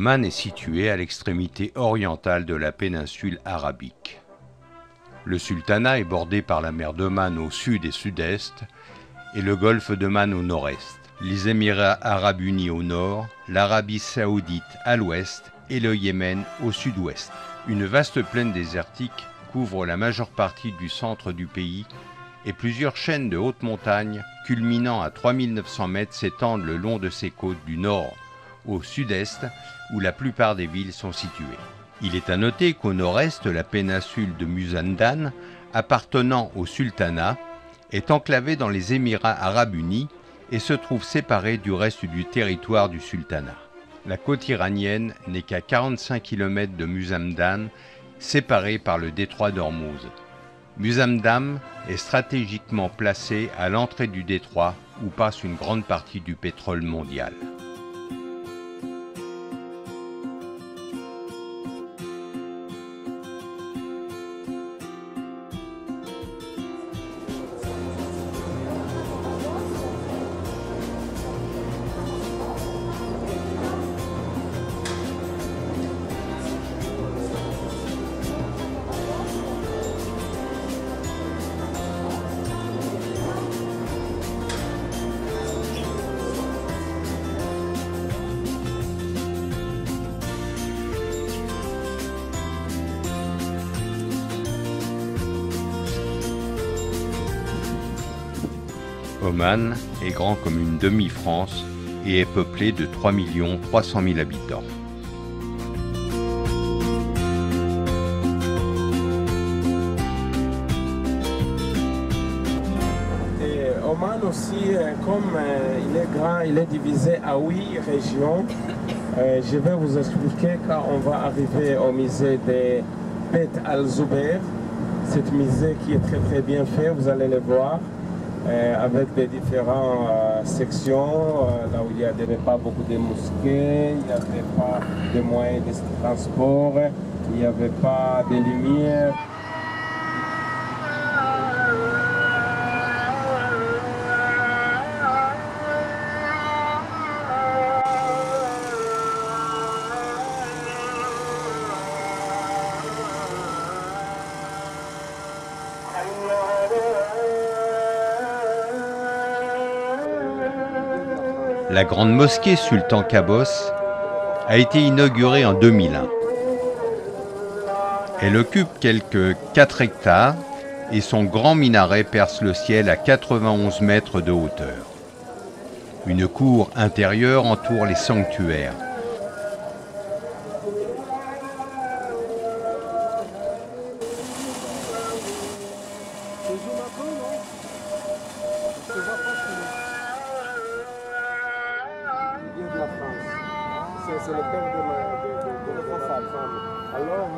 Oman est situé à l'extrémité orientale de la péninsule arabique. Le sultanat est bordé par la mer d'Oman au sud et sud-est et le golfe d'Oman au nord-est, les Émirats arabes unis au nord, l'Arabie saoudite à l'ouest et le Yémen au sud-ouest. Une vaste plaine désertique couvre la majeure partie du centre du pays et plusieurs chaînes de hautes montagnes culminant à 3900 mètres s'étendent le long de ses côtes du nord au sud-est où la plupart des villes sont situées. Il est à noter qu'au nord-est, la péninsule de Muzandan, appartenant au sultanat, est enclavée dans les Émirats arabes unis et se trouve séparée du reste du territoire du sultanat. La côte iranienne n'est qu'à 45 km de Muzamdam, séparée par le détroit d'Ormuz. Muzamdam est stratégiquement placé à l'entrée du détroit où passe une grande partie du pétrole mondial. Oman est grand comme une demi-France et est peuplé de 3 300 000 habitants. Et Oman aussi, comme il est grand, il est divisé à 8 régions. Je vais vous expliquer quand on va arriver au musée de Beit Al-Zubair. Cet musée qui est très bien fait, vous allez le voir. Avec des différentes sections, là où il n'y avait pas beaucoup de mosquées, il n'y avait pas de moyens de transport, il n'y avait pas de lumière. La grande mosquée Sultan Qaboos a été inaugurée en 2001. Elle occupe quelques 4 hectares et son grand minaret perce le ciel à 91 mètres de hauteur. Une cour intérieure entoure les sanctuaires. C'est le père de sa femme. Alors,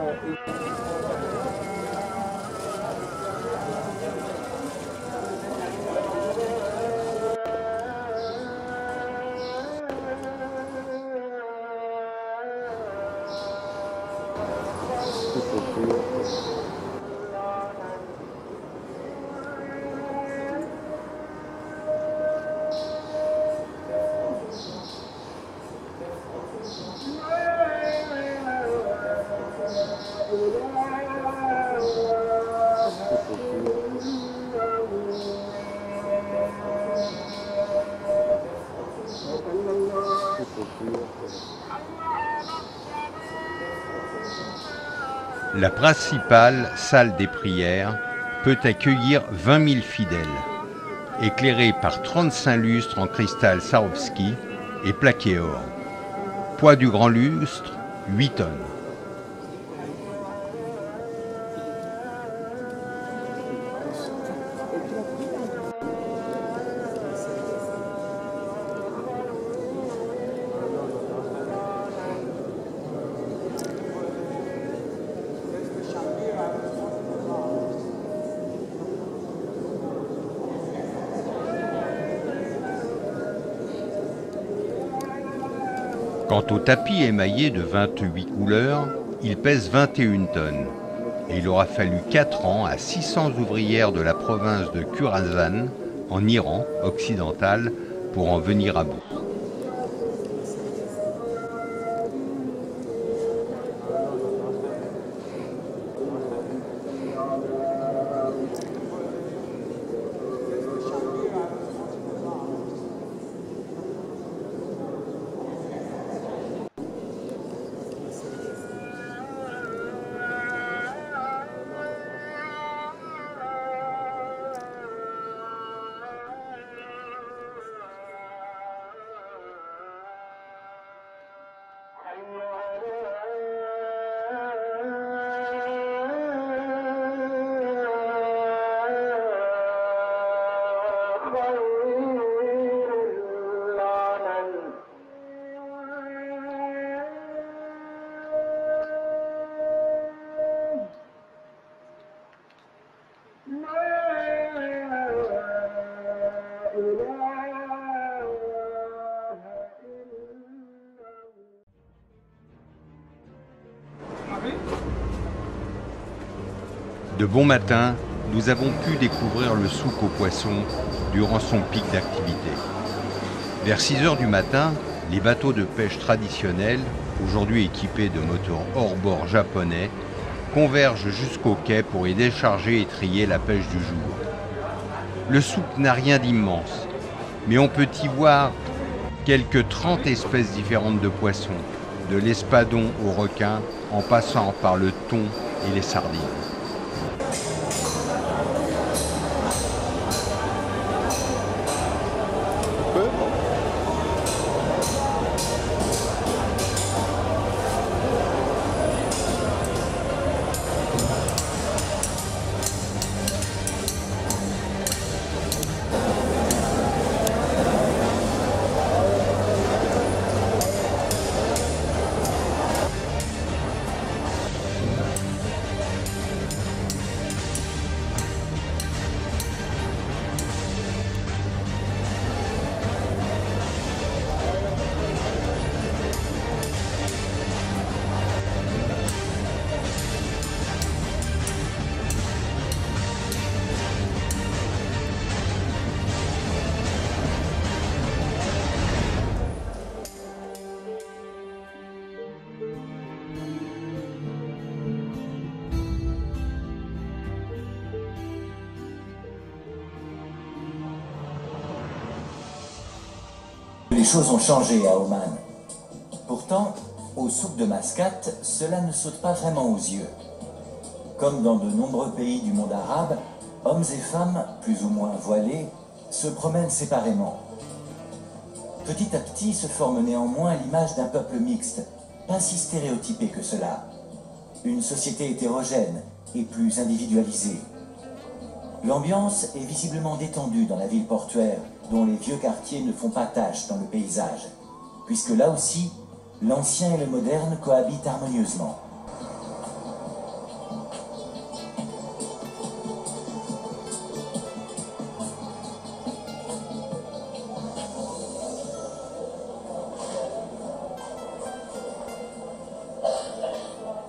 La principale salle des prières peut accueillir 20 000 fidèles, éclairée par 35 lustres en cristal Swarovski et plaqué or. Poids du grand lustre, 8 tonnes. Quant au tapis émaillé de 28 couleurs, il pèse 21 tonnes et il aura fallu 4 ans à 600 ouvrières de la province de Khurasan, en Iran occidental, pour en venir à bout. De bon matin, nous avons pu découvrir le souk aux poissons durant son pic d'activité. Vers 6 heures du matin, les bateaux de pêche traditionnels, aujourd'hui équipés de moteurs hors-bord japonais, convergent jusqu'au quai pour y décharger et trier la pêche du jour. Le souk n'a rien d'immense, mais on peut y voir quelques 30 espèces différentes de poissons, de l'espadon au requin, en passant par le thon et les sardines. Les choses ont changé à Oman. Pourtant, au souk de Mascate, cela ne saute pas vraiment aux yeux. Comme dans de nombreux pays du monde arabe, hommes et femmes, plus ou moins voilés, se promènent séparément. Petit à petit se forme néanmoins l'image d'un peuple mixte, pas si stéréotypé que cela. Une société hétérogène et plus individualisée. L'ambiance est visiblement détendue dans la ville portuaire, dont les vieux quartiers ne font pas tache dans le paysage, puisque là aussi, l'ancien et le moderne cohabitent harmonieusement.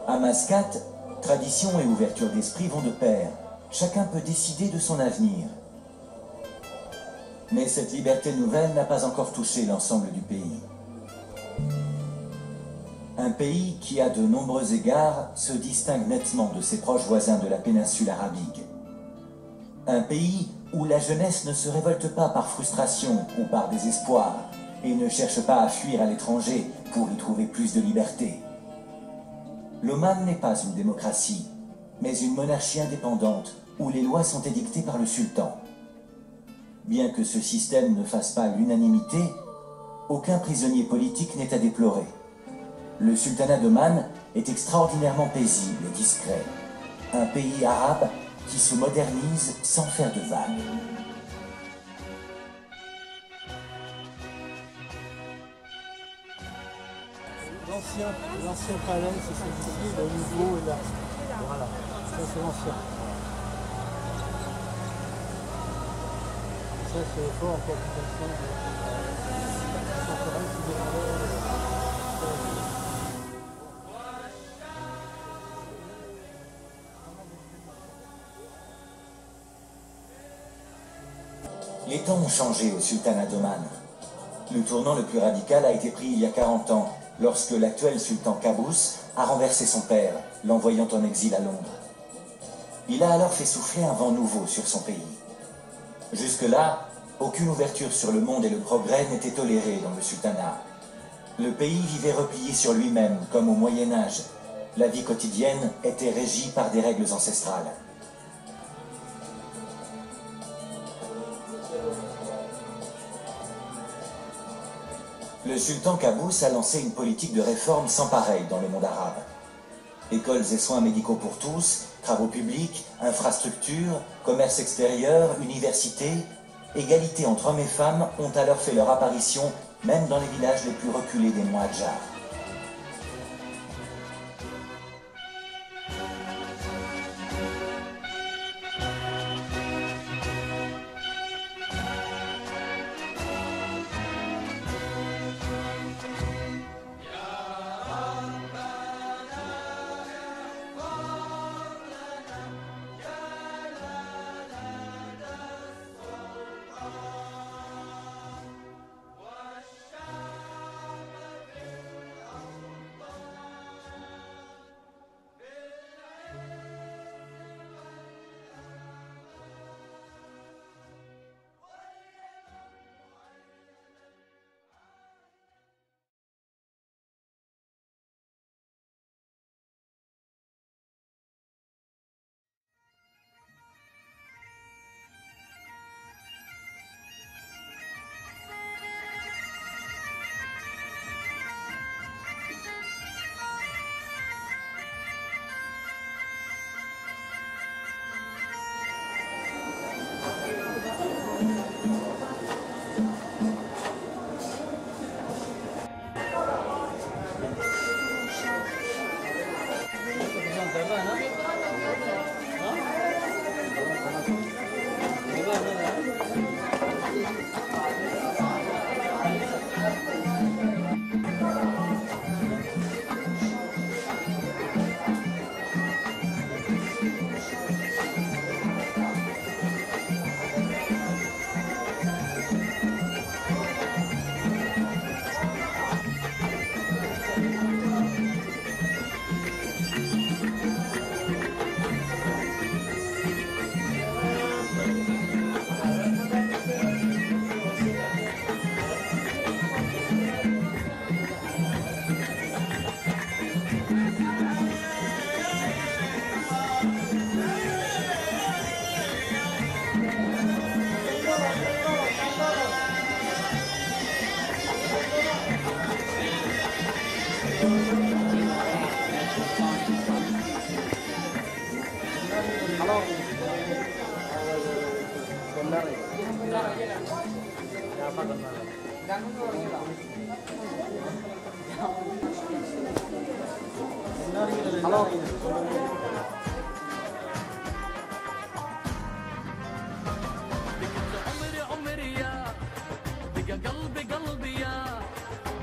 À Mascate, tradition et ouverture d'esprit vont de pair. Chacun peut décider de son avenir. Mais cette liberté nouvelle n'a pas encore touché l'ensemble du pays. Un pays qui, à de nombreux égards, se distingue nettement de ses proches voisins de la péninsule arabique. Un pays où la jeunesse ne se révolte pas par frustration ou par désespoir et ne cherche pas à fuir à l'étranger pour y trouver plus de liberté. L'Oman n'est pas une démocratie, mais une monarchie indépendante où les lois sont édictées par le sultan. Bien que ce système ne fasse pas l'unanimité, aucun prisonnier politique n'est à déplorer. Le sultanat d'Oman est extraordinairement paisible et discret. Un pays arabe qui se modernise sans faire de vagues. L'ancien palais, c'est celui-ci, le nouveau est là. Voilà, ça c'est l'ancien. Ça c'est fort encore plus ancien. Les temps ont changé au sultanat d'Oman. Le tournant le plus radical a été pris il y a 40 ans, lorsque l'actuel sultan Qaboos a renversé son père, l'envoyant en exil à Londres. Il a alors fait souffler un vent nouveau sur son pays. Jusque-là, aucune ouverture sur le monde et le progrès n'était tolérée dans le sultanat. Le pays vivait replié sur lui-même, comme au Moyen-Âge. La vie quotidienne était régie par des règles ancestrales. Le sultan Qaboos a lancé une politique de réforme sans pareil dans le monde arabe. Écoles et soins médicaux pour tous, travaux publics, infrastructures, commerce extérieur, universités, Égalité entre hommes et femmes ont alors fait leur apparition, même dans les villages les plus reculés des Muhadjars.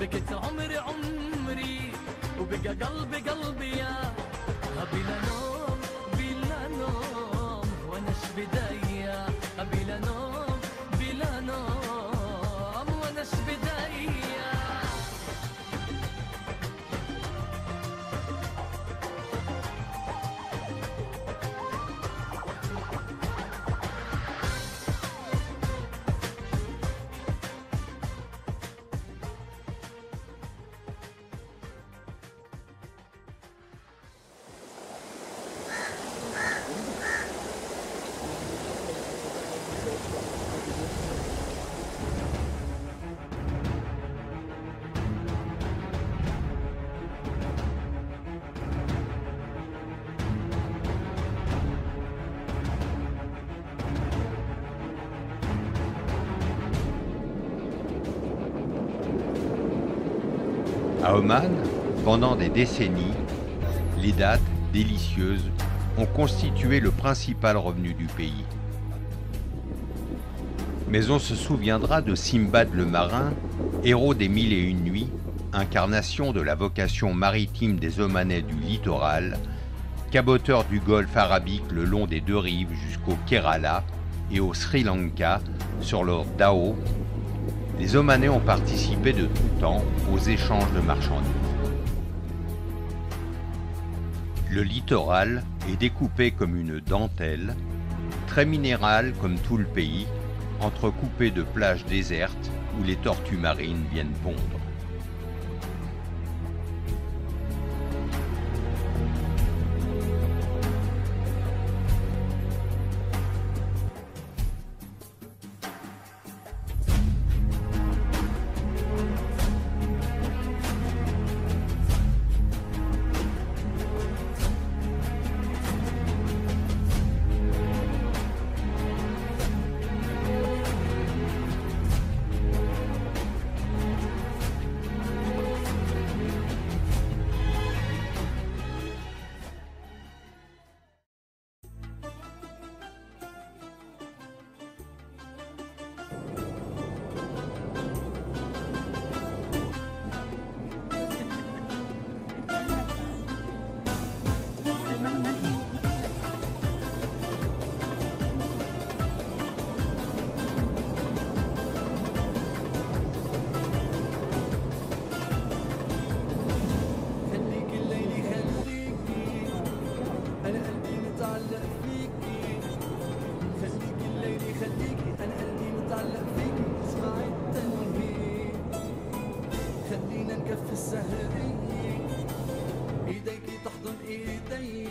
بكت عمري عمري وبقى قلبي قلبي يا بلا نوم بلا نوم واناش بداية بلا نوم بلا نوم واناش بداية À Oman, pendant des décennies, les dattes, délicieuses, ont constitué le principal revenu du pays. Mais on se souviendra de Simbad le marin, héros des 1001 nuits, incarnation de la vocation maritime des Omanais du littoral, caboteur du golfe arabique le long des deux rives jusqu'au Kerala et au Sri Lanka sur leur dhow. Les Omanais ont participé de tout temps aux échanges de marchandises. Le littoral est découpé comme une dentelle, très minéral comme tout le pays, entrecoupé de plages désertes où les tortues marines viennent pondre. ايدي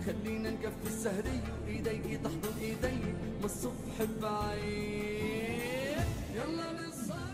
خلينا نكفي السهري وايدي تحضن ايدي من الصبح بعيد يلا نسهر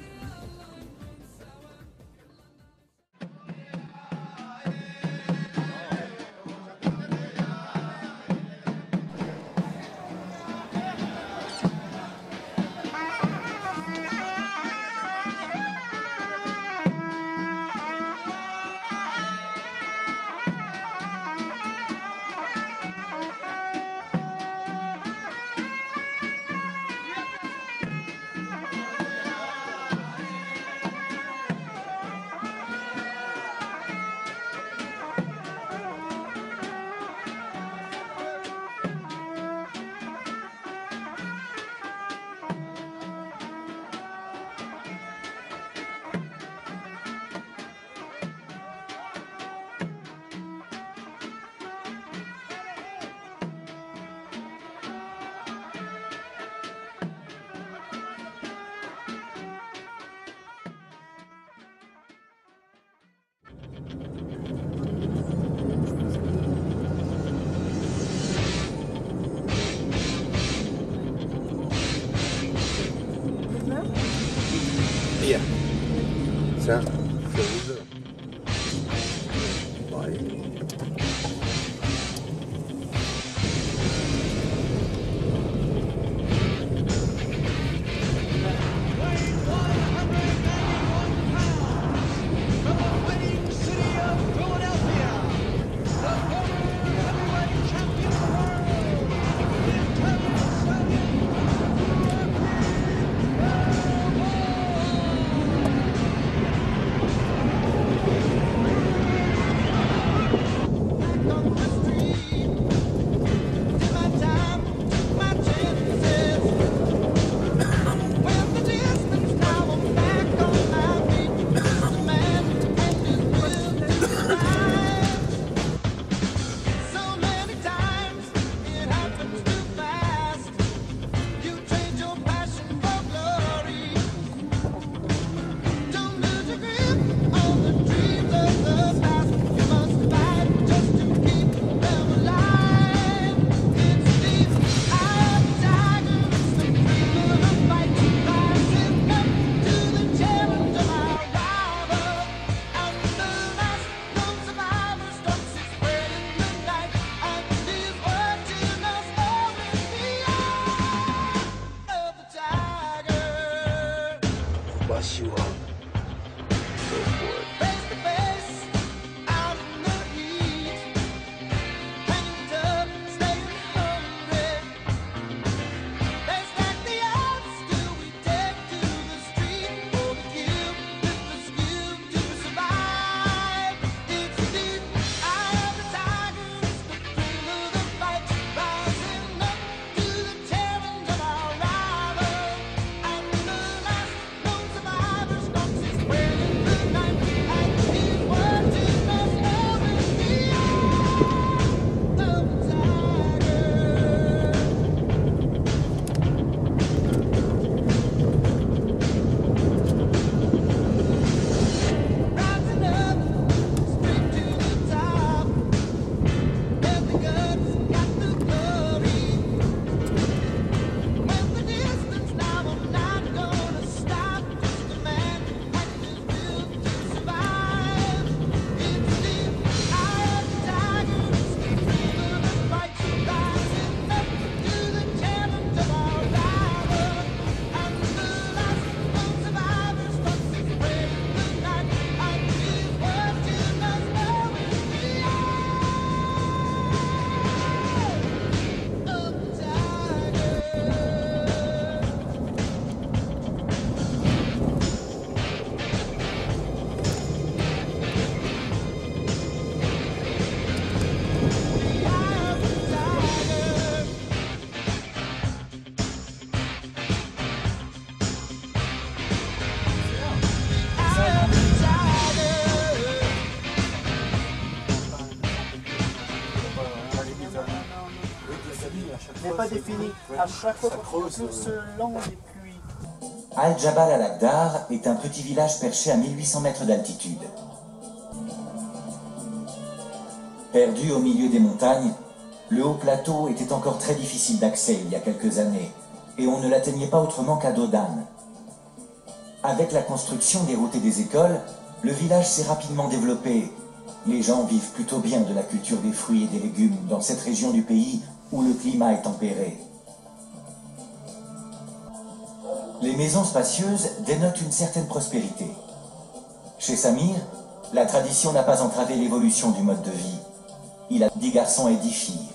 Bien. Ça, c'est n'est pas défini. À chaque fois que selon les pluies. Al-Jabal al-Aqdar est un petit village perché à 1800 mètres d'altitude. Perdu au milieu des montagnes, le haut plateau était encore très difficile d'accès il y a quelques années, et on ne l'atteignait pas autrement qu'à dos d'âne. Avec la construction des routes et des écoles, le village s'est rapidement développé. Les gens vivent plutôt bien de la culture des fruits et des légumes dans cette région du pays où le climat est tempéré. Les maisons spacieuses dénotent une certaine prospérité. Chez Samir, la tradition n'a pas entravé l'évolution du mode de vie. Il a 10 garçons et 10 filles.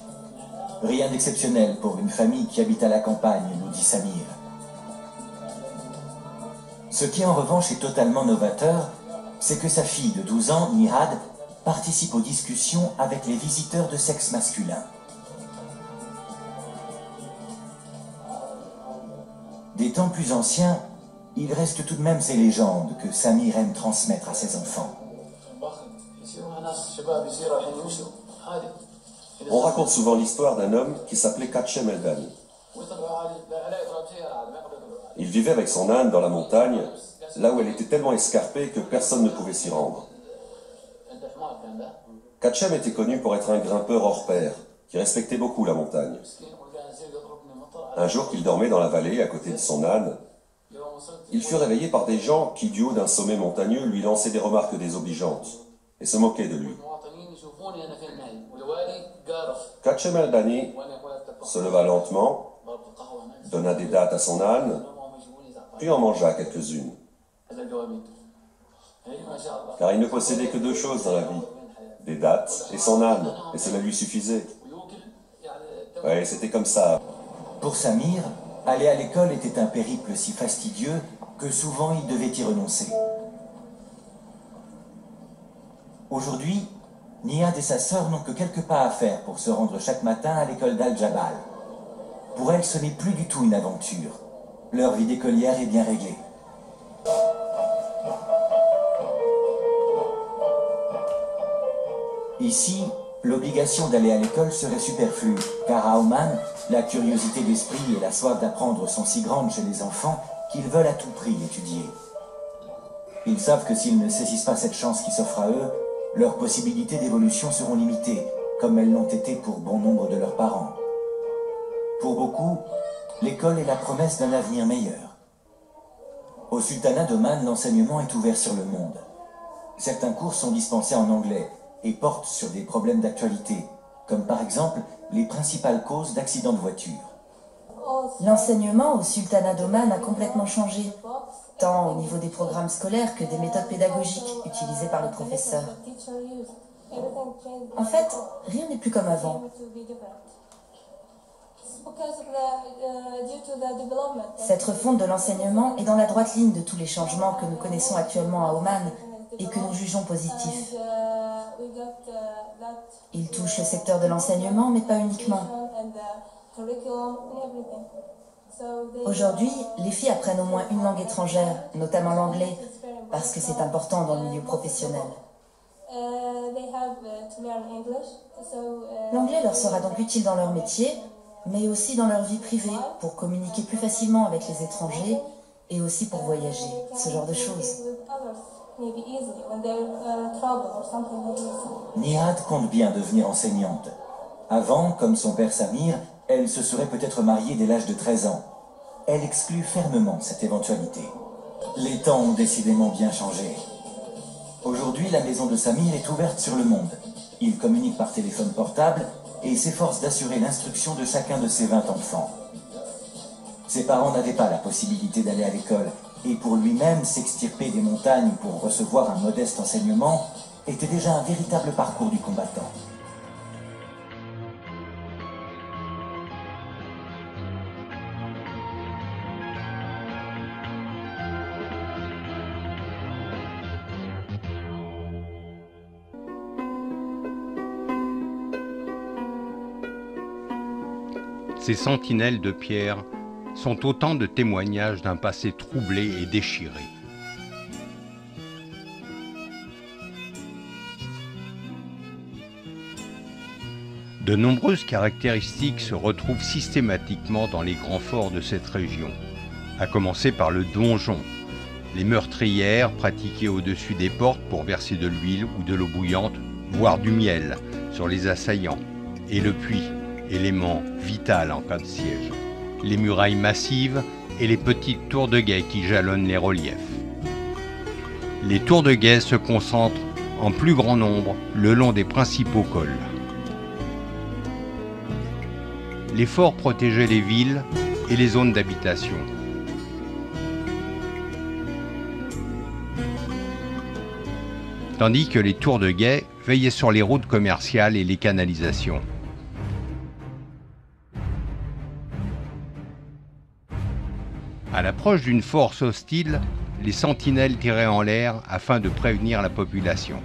Rien d'exceptionnel pour une famille qui habite à la campagne, nous dit Samir. Ce qui en revanche est totalement novateur, c'est que sa fille de 12 ans, Nihad, participe aux discussions avec les visiteurs de sexe masculin. Des temps plus anciens, il reste tout de même ces légendes que Samir aime transmettre à ses enfants. On raconte souvent l'histoire d'un homme qui s'appelait Kachem Eldani. Il vivait avec son âne dans la montagne, là où elle était tellement escarpée que personne ne pouvait s'y rendre. Kachem était connu pour être un grimpeur hors pair, qui respectait beaucoup la montagne. Un jour qu'il dormait dans la vallée, à côté de son âne, il fut réveillé par des gens qui, du haut d'un sommet montagneux, lui lançaient des remarques désobligeantes et se moquaient de lui. Kachem Eldani se leva lentement, donna des dattes à son âne, puis en mangea quelques-unes. Car il ne possédait que 2 choses dans la vie, des dattes et son âne, et cela lui suffisait. Ouais, c'était comme ça. Pour Samir, aller à l'école était un périple si fastidieux que souvent il devait y renoncer. Aujourd'hui, Nihad et sa sœur n'ont que quelques pas à faire pour se rendre chaque matin à l'école d'Al-Jabal. Pour elles, ce n'est plus du tout une aventure. Leur vie d'écolière est bien réglée. Ici, l'obligation d'aller à l'école serait superflue, car à Oman, la curiosité d'esprit et la soif d'apprendre sont si grandes chez les enfants qu'ils veulent à tout prix étudier. Ils savent que s'ils ne saisissent pas cette chance qui s'offre à eux, leurs possibilités d'évolution seront limitées, comme elles l'ont été pour bon nombre de leurs parents. Pour beaucoup, l'école est la promesse d'un avenir meilleur. Au sultanat d'Oman, l'enseignement est ouvert sur le monde. Certains cours sont dispensés en anglais et portent sur des problèmes d'actualité, comme par exemple les principales causes d'accidents de voiture. L'enseignement au sultanat d'Oman a complètement changé, tant au niveau des programmes scolaires que des méthodes pédagogiques utilisées par les professeurs. En fait, rien n'est plus comme avant. Cette refonte de l'enseignement est dans la droite ligne de tous les changements que nous connaissons actuellement à Oman et que nous jugeons positifs. Il touche le secteur de l'enseignement, mais pas uniquement. Aujourd'hui, les filles apprennent au moins une langue étrangère, notamment l'anglais, parce que c'est important dans le milieu professionnel. L'anglais leur sera donc utile dans leur métier, mais aussi dans leur vie privée, pour communiquer plus facilement avec les étrangers et aussi pour voyager, ce genre de choses. Nihad compte bien devenir enseignante. Avant, comme son père Samir, elle se serait peut-être mariée dès l'âge de 13 ans. Elle exclut fermement cette éventualité. Les temps ont décidément bien changé. Aujourd'hui, la maison de Samir est ouverte sur le monde. Il communique par téléphone portable et s'efforce d'assurer l'instruction de chacun de ses 20 enfants. Ses parents n'avaient pas la possibilité d'aller à l'école, et pour lui-même, s'extirper des montagnes pour recevoir un modeste enseignement était déjà un véritable parcours du combattant. Ces sentinelles de pierre sont autant de témoignages d'un passé troublé et déchiré. De nombreuses caractéristiques se retrouvent systématiquement dans les grands forts de cette région, à commencer par le donjon, les meurtrières pratiquées au-dessus des portes pour verser de l'huile ou de l'eau bouillante voire du miel, sur les assaillants, et le puits, élément vital en cas de siège. Les murailles massives et les petites tours de guet qui jalonnent les reliefs. Les tours de guet se concentrent en plus grand nombre le long des principaux cols. Les forts protégeaient les villes et les zones d'habitation. Tandis que les tours de guet veillaient sur les routes commerciales et les canalisations. À l'approche d'une force hostile, les sentinelles tiraient en l'air afin de prévenir la population.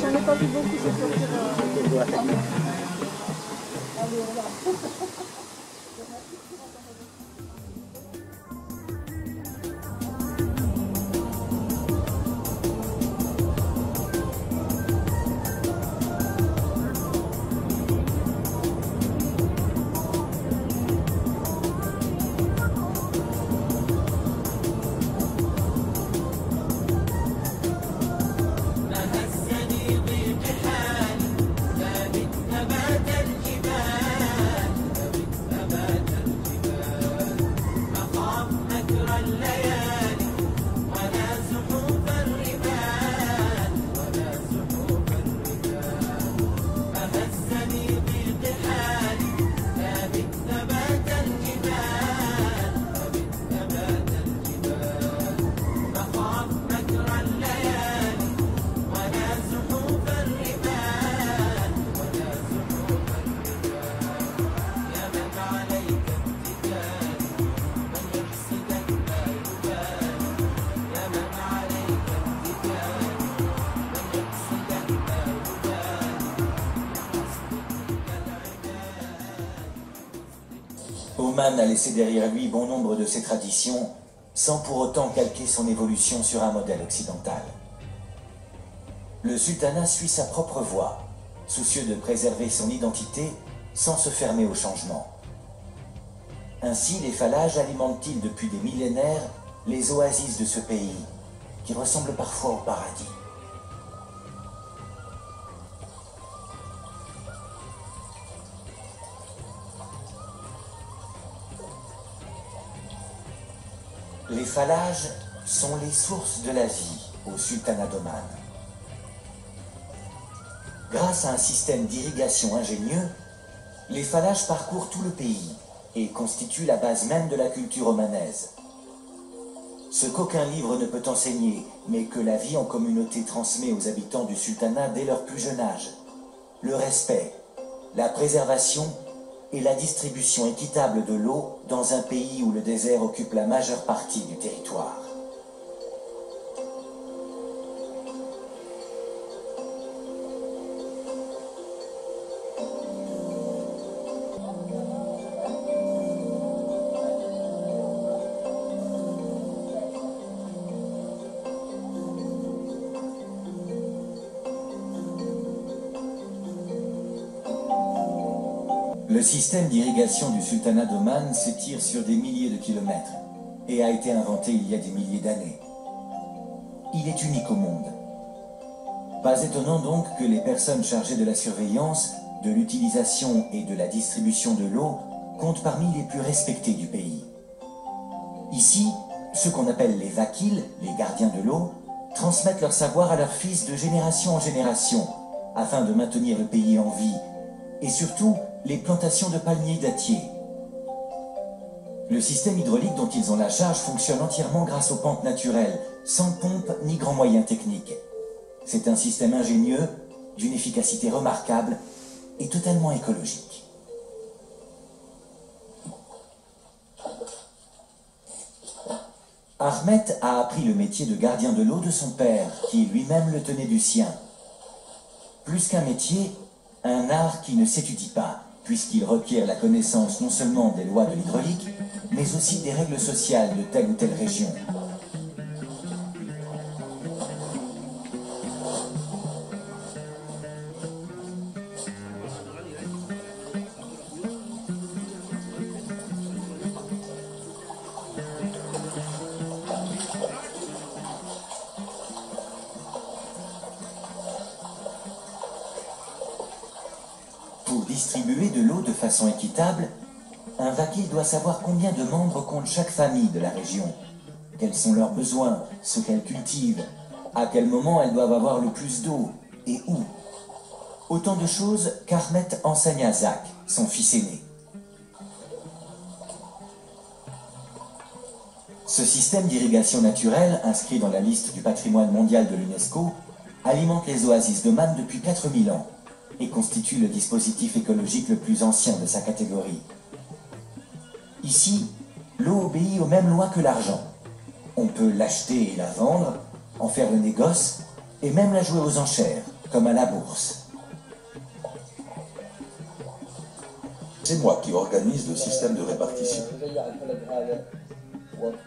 J'en ai pas vu beaucoup, c'est sortir. Oman a laissé derrière lui bon nombre de ses traditions, sans pour autant calquer son évolution sur un modèle occidental. Le sultanat suit sa propre voie, soucieux de préserver son identité sans se fermer au changement. Ainsi, les Fallages alimentent-ils depuis des millénaires les oasis de ce pays, qui ressemblent parfois au paradis. Les Fallages sont les sources de la vie au sultanat d'Oman. Grâce à un système d'irrigation ingénieux, les Fallages parcourent tout le pays et constituent la base même de la culture omanaise. Ce qu'aucun livre ne peut enseigner, mais que la vie en communauté transmet aux habitants du sultanat dès leur plus jeune âge. Le respect, la préservation et la distribution équitable de l'eau dans un pays où le désert occupe la majeure partie du territoire. Le système d'irrigation du sultanat d'Oman s'étire sur des milliers de kilomètres et a été inventé il y a des milliers d'années. Il est unique au monde. Pas étonnant donc que les personnes chargées de la surveillance, de l'utilisation et de la distribution de l'eau comptent parmi les plus respectés du pays. Ici, ceux qu'on appelle les vakils, les gardiens de l'eau, transmettent leur savoir à leurs fils de génération en génération, afin de maintenir le pays en vie, et surtout les plantations de palmiers dattiers. Le système hydraulique dont ils ont la charge fonctionne entièrement grâce aux pentes naturelles, sans pompe ni grands moyens techniques. C'est un système ingénieux, d'une efficacité remarquable et totalement écologique. Ahmet a appris le métier de gardien de l'eau de son père, qui lui-même le tenait du sien. Plus qu'un métier, un art qui ne s'étudie pas, puisqu'il requiert la connaissance non seulement des lois de l'hydraulique, mais aussi des règles sociales de telle ou telle région. Pour distribuer de l'eau de façon équitable, un vakil doit savoir combien de membres compte chaque famille de la région, quels sont leurs besoins, ce qu'elles cultivent, à quel moment elles doivent avoir le plus d'eau et où. Autant de choses qu'Ahmet enseigne à Zak, son fils aîné. Ce système d'irrigation naturelle, inscrit dans la liste du patrimoine mondial de l'UNESCO, alimente les oasis d'Oman depuis 4000 ans et constitue le dispositif écologique le plus ancien de sa catégorie. Ici, l'eau obéit aux mêmes lois que l'argent. On peut l'acheter et la vendre, en faire le négoce, et même la jouer aux enchères, comme à la bourse. C'est moi qui organise le système de répartition.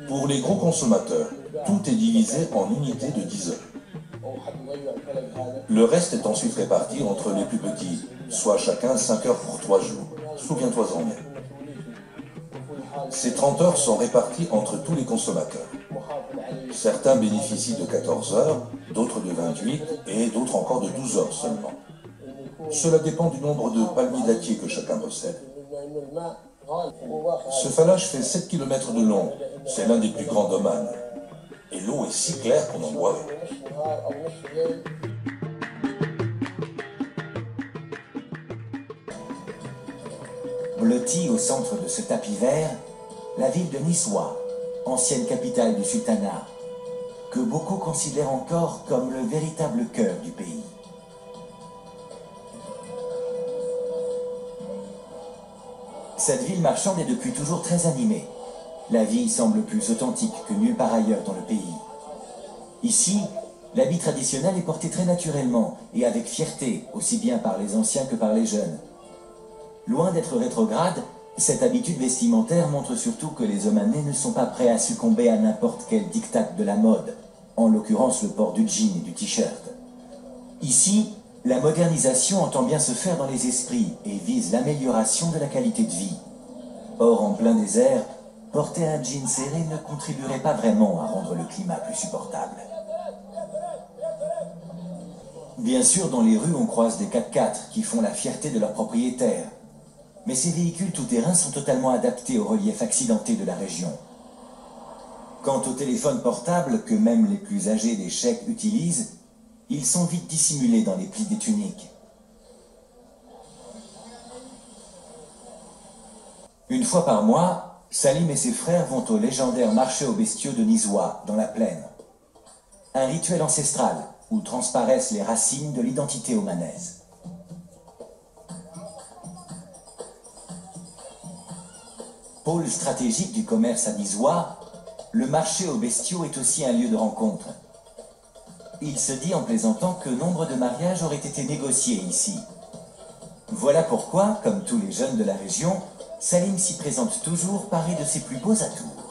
Pour les gros consommateurs, tout est divisé en unités de 10 heures. Le reste est ensuite réparti entre les plus petits, soit chacun 5 heures pour 3 jours. Souviens-toi-en bien. Ces 30 heures sont réparties entre tous les consommateurs. Certains bénéficient de 14 heures, d'autres de 28 et d'autres encore de 12 heures seulement. Cela dépend du nombre de palmiers dattiers que chacun possède. Ce phallage fait 7 km de long. C'est l'un des plus grands d'Oman. Et l'eau est si claire qu'on en boirait. Blottie au centre de ce tapis vert, la ville de Nizwa, ancienne capitale du sultanat, que beaucoup considèrent encore comme le véritable cœur du pays. Cette ville marchande est depuis toujours très animée. La vie semble plus authentique que nulle part ailleurs dans le pays. Ici, l'habit traditionnel est porté très naturellement et avec fierté, aussi bien par les anciens que par les jeunes. Loin d'être rétrograde, cette habitude vestimentaire montre surtout que les Omanais ne sont pas prêts à succomber à n'importe quel diktat de la mode, en l'occurrence le port du jean et du t-shirt. Ici, la modernisation entend bien se faire dans les esprits et vise l'amélioration de la qualité de vie. Or, en plein désert, porter un jean serré ne contribuerait pas vraiment à rendre le climat plus supportable. Bien sûr, dans les rues, on croise des 4x4 qui font la fierté de leurs propriétaires. Mais ces véhicules tout-terrain sont totalement adaptés au relief accidenté de la région. Quant aux téléphones portables que même les plus âgés des cheikhs utilisent, ils sont vite dissimulés dans les plis des tuniques. Une fois par mois, Salim et ses frères vont au légendaire marché aux bestiaux de Nizwa, dans la plaine. Un rituel ancestral où transparaissent les racines de l'identité omanaise. Pôle stratégique du commerce à Nizwa, le marché aux bestiaux est aussi un lieu de rencontre. Il se dit en plaisantant que nombre de mariages auraient été négociés ici. Voilà pourquoi, comme tous les jeunes de la région, Salim s'y présente toujours paré de ses plus beaux atours.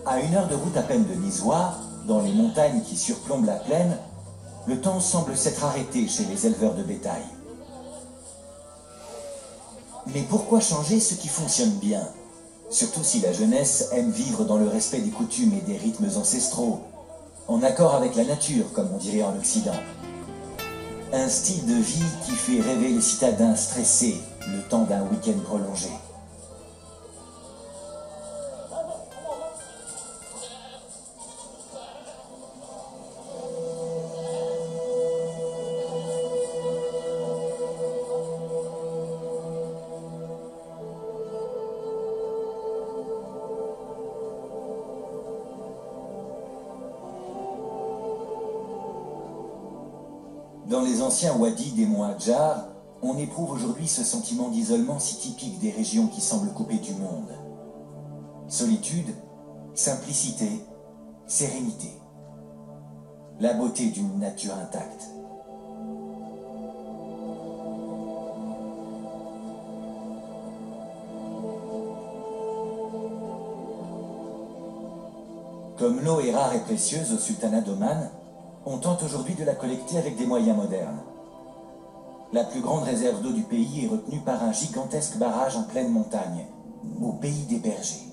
À 1 heure de route à peine de Nisois, dans les montagnes qui surplombent la plaine, le temps semble s'être arrêté chez les éleveurs de bétail. Mais pourquoi changer ce qui fonctionne bien? Surtout si la jeunesse aime vivre dans le respect des coutumes et des rythmes ancestraux, en accord avec la nature, comme on dirait en Occident. Un style de vie qui fait rêver les citadins stressés le temps d'un week-end prolongé. Dans les anciens wadis des monts Hadjar, on éprouve aujourd'hui ce sentiment d'isolement si typique des régions qui semblent coupées du monde. Solitude, simplicité, sérénité. La beauté d'une nature intacte. Comme l'eau est rare et précieuse au sultanat d'Oman, on tente aujourd'hui de la collecter avec des moyens modernes. La plus grande réserve d'eau du pays est retenue par un gigantesque barrage en pleine montagne, au pays des bergers.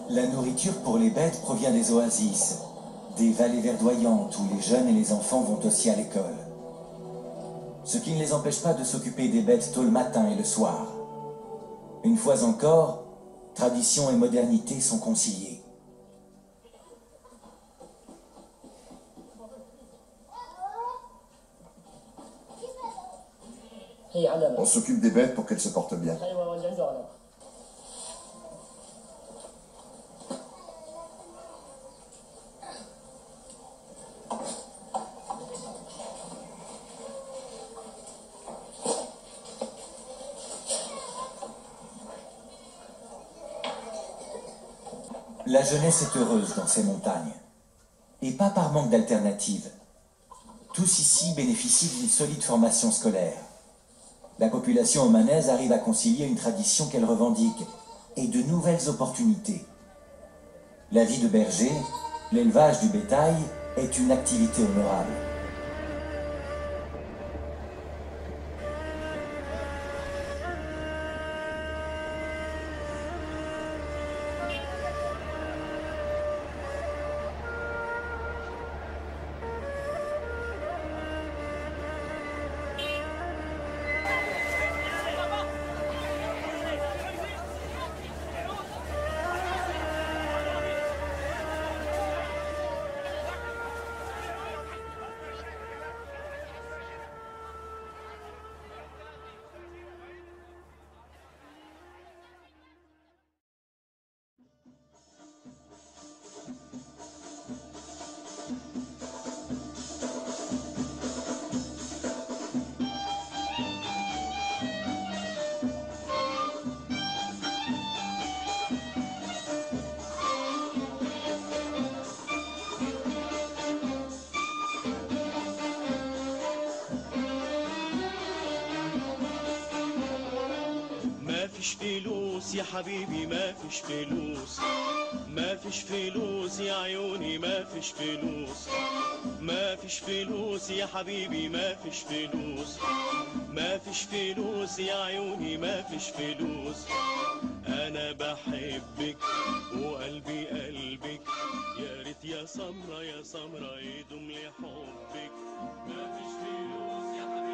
La nourriture pour les bêtes provient des oasis, des vallées verdoyantes où les jeunes et les enfants vont aussi à l'école. Ce qui ne les empêche pas de s'occuper des bêtes tôt le matin et le soir. Une fois encore, tradition et modernité sont conciliées. On s'occupe des bêtes pour qu'elles se portent bien. La jeunesse est heureuse dans ces montagnes, et pas par manque d'alternatives. Tous ici bénéficient d'une solide formation scolaire. La population omanaise arrive à concilier une tradition qu'elle revendique et de nouvelles opportunités. La vie de berger, l'élevage du bétail est une activité honorable. فيش فلوس يا حبيبي ما فيش فلوس ما فيش فلوس يا عيوني ما فيش فلوس ما فيش فلوس يا حبيبي ما فيش فلوس ما فيش فلوس يا عيوني ما فيش فلوس أنا بحبك وقلبي قلبك يا ريت يا سمرة يا سمرة يدوم لي حبك ما فيش فلوس يا حبيبي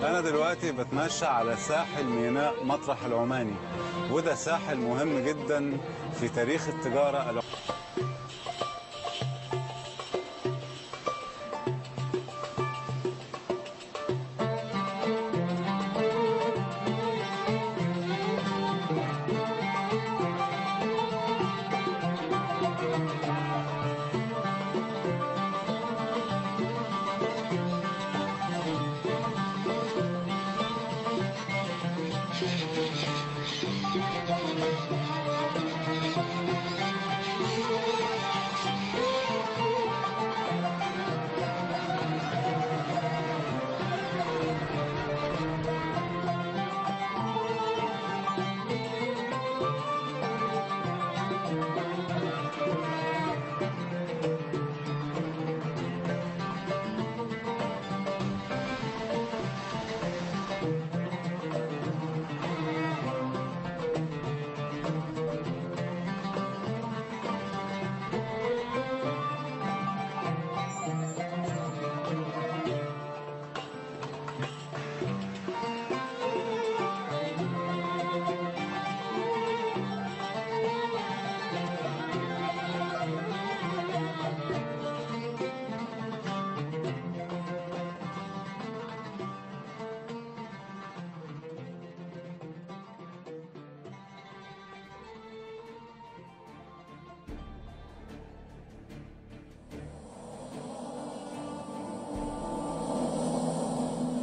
أنا دلوقتي بتمشى على ساحل ميناء مطرح العماني، وده ساحل مهم جدا في تاريخ التجارة.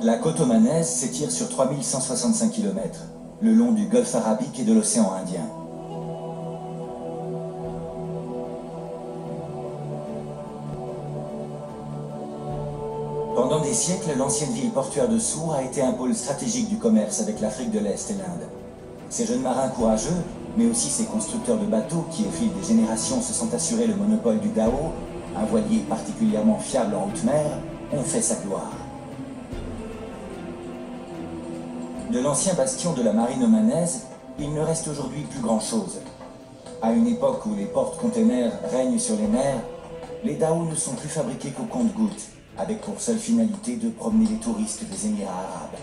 La côte omanaise s'étire sur 3165 km, le long du golfe Arabique et de l'océan Indien. Pendant des siècles, l'ancienne ville portuaire de Sour a été un pôle stratégique du commerce avec l'Afrique de l'Est et l'Inde. Ces jeunes marins courageux, mais aussi ces constructeurs de bateaux qui, au fil des générations, se sont assurés le monopole du Dhow, un voilier particulièrement fiable en haute mer, ont fait sa gloire. De l'ancien bastion de la marine omanaise, il ne reste aujourd'hui plus grand-chose. À une époque où les porte-containers règnent sur les mers, les Dhow ne sont plus fabriqués qu'au compte-gouttes, avec pour seule finalité de promener les touristes des Émirats arabes.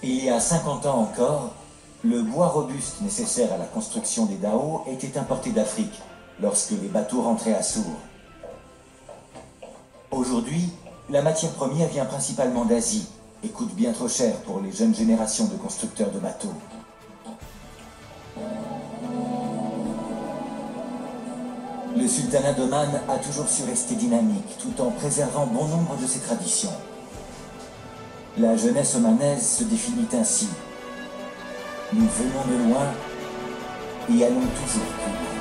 Il y a 50 ans encore, le bois robuste nécessaire à la construction des Dhow était importé d'Afrique, lorsque les bateaux rentraient à Sour. Aujourd'hui, la matière première vient principalement d'Asie et coûte bien trop cher pour les jeunes générations de constructeurs de bateaux. Le sultanat d'Oman a toujours su rester dynamique tout en préservant bon nombre de ses traditions. La jeunesse omanaise se définit ainsi. Nous venons de loin et allons toujours plus loin.